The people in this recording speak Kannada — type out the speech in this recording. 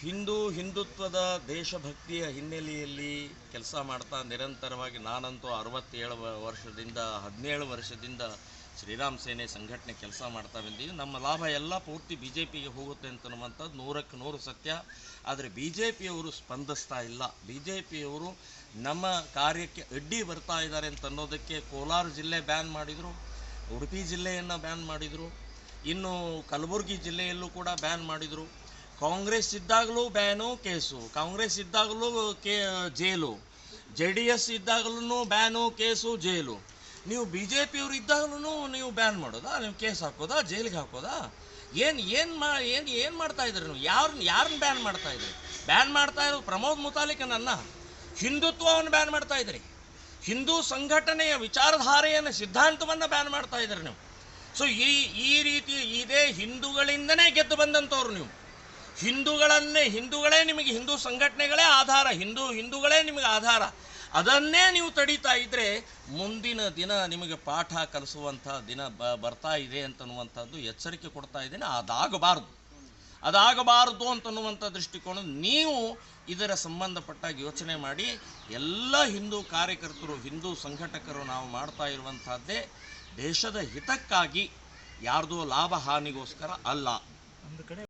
ಹಿಂದುತ್ವದ ದೇಶಭಕ್ತಿಯ ಹಿನ್ನೆಲೆಯಲ್ಲಿ ಕೆಲಸ ಮಾಡ್ತಾ ನಿರಂತರವಾಗಿ ನಾನಂತೂ 67 ವರ್ಷದಿಂದ 17 ವರ್ಷದಿಂದ ಶ್ರೀರಾಮ್ ಸೇನೆ ಸಂಘಟನೆ ಕೆಲಸ ಮಾಡ್ತಾ ಬಂದೀವಿ. ನಮ್ಮ ಲಾಭ ಎಲ್ಲ ಪೂರ್ತಿ ಬಿ ಜೆ ಪಿಗೆ ಹೋಗುತ್ತೆ ಅಂತನ್ನುವಂಥದ್ದು 100ಕ್ಕೆ 100 ಸತ್ಯ. ಆದರೆ ಬಿ ಜೆ ಪಿಯವರು ಸ್ಪಂದಿಸ್ತಾ ಇಲ್ಲ. ಬಿ ಜೆ ಪಿಯವರು ನಮ್ಮ ಕಾರ್ಯಕ್ಕೆ ಅಡ್ಡಿ ಬರ್ತಾ ಇದ್ದಾರೆ ಅಂತ ಅನ್ನೋದಕ್ಕೆ ಕೋಲಾರ ಜಿಲ್ಲೆ ಬ್ಯಾನ್ ಮಾಡಿದರು, ಉಡುಪಿ ಜಿಲ್ಲೆಯನ್ನು ಬ್ಯಾನ್ ಮಾಡಿದರು, ಇನ್ನು ಕಲಬುರಗಿ ಜಿಲ್ಲೆಯಲ್ಲೂ ಕೂಡ ಬ್ಯಾನ್ ಮಾಡಿದರು. ಕಾಂಗ್ರೆಸ್ ಇದ್ದಾಗಲೂ ಬ್ಯಾನು ಕೇಸು, ಕಾಂಗ್ರೆಸ್ ಇದ್ದಾಗಲೂ ಜೈಲು, JDS ಇದ್ದಾಗಲೂ ಬ್ಯಾನು ಕೇಸು ಜೈಲು. ನೀವು ಬಿ ಜೆ ಪಿಯವರು ಇದ್ದಾಗಲೂ ನೀವು ಬ್ಯಾನ್ ಮಾಡೋದಾ, ನೀವು ಕೇಸ್ ಹಾಕೋದಾ, ಜೈಲಿಗೆ ಹಾಕೋದಾ? ಏನು ಮಾಡ್ತಾ ಇದ್ರಿ ನೀವು? ಯಾರನ್ನ ಬ್ಯಾನ್ ಮಾಡ್ತಾ ಇದ್ರಿ? ಬ್ಯಾನ್ ಮಾಡ್ತಾ ಇರೋದು ಪ್ರಮೋದ್ ಮುತಾಲಿಕನನ್ನ, ಹಿಂದುತ್ವವನ್ನು ಬ್ಯಾನ್ ಮಾಡ್ತಾ ಇದ್ರಿ, ಹಿಂದೂ ಸಂಘಟನೆಯ ವಿಚಾರಧಾರೆಯನ್ನು ಸಿದ್ಧಾಂತವನ್ನು ಬ್ಯಾನ್ ಮಾಡ್ತಾ ಇದ್ರಿ ನೀವು. ಸೊ ಈ ರೀತಿ ಇದೇ ಹಿಂದೂಗಳಿಂದನೇ ಗೆದ್ದು ಬಂದಂಥವ್ರು ನೀವು. ಹಿಂದೂಗಳೇ ನಿಮಗೆ, ಹಿಂದೂ ಸಂಘಟನೆಗಳೇ ಆಧಾರ, ಹಿಂದೂಗಳೇ ನಿಮಗೆ ಆಧಾರ. ಅದನ್ನೇ ನೀವು ತಡೀತಾ ಇದ್ದರೆ ಮುಂದಿನ ದಿನ ನಿಮಗೆ ಪಾಠ ಕಲಿಸುವಂಥ ದಿನ ಬರ್ತಾ ಇದೆ ಅಂತನ್ನುವಂಥದ್ದು ಎಚ್ಚರಿಕೆ ಕೊಡ್ತಾ ಇದ್ದೇನೆ. ಅದಾಗಬಾರದು ಅಂತನ್ನುವಂಥ ದೃಷ್ಟಿಕೋನ ನೀವು ಇದರ ಸಂಬಂಧಪಟ್ಟಾಗಿ ಯೋಚನೆ ಮಾಡಿ. ಎಲ್ಲ ಹಿಂದೂ ಕಾರ್ಯಕರ್ತರು, ಹಿಂದೂ ಸಂಘಟಕರು ನಾವು ಮಾಡ್ತಾ ಇರುವಂಥದ್ದೇ ದೇಶದ ಹಿತಕ್ಕಾಗಿ, ಯಾರ್ದೋ ಲಾಭ ಹಾನಿಗೋಸ್ಕರ ಅಲ್ಲ.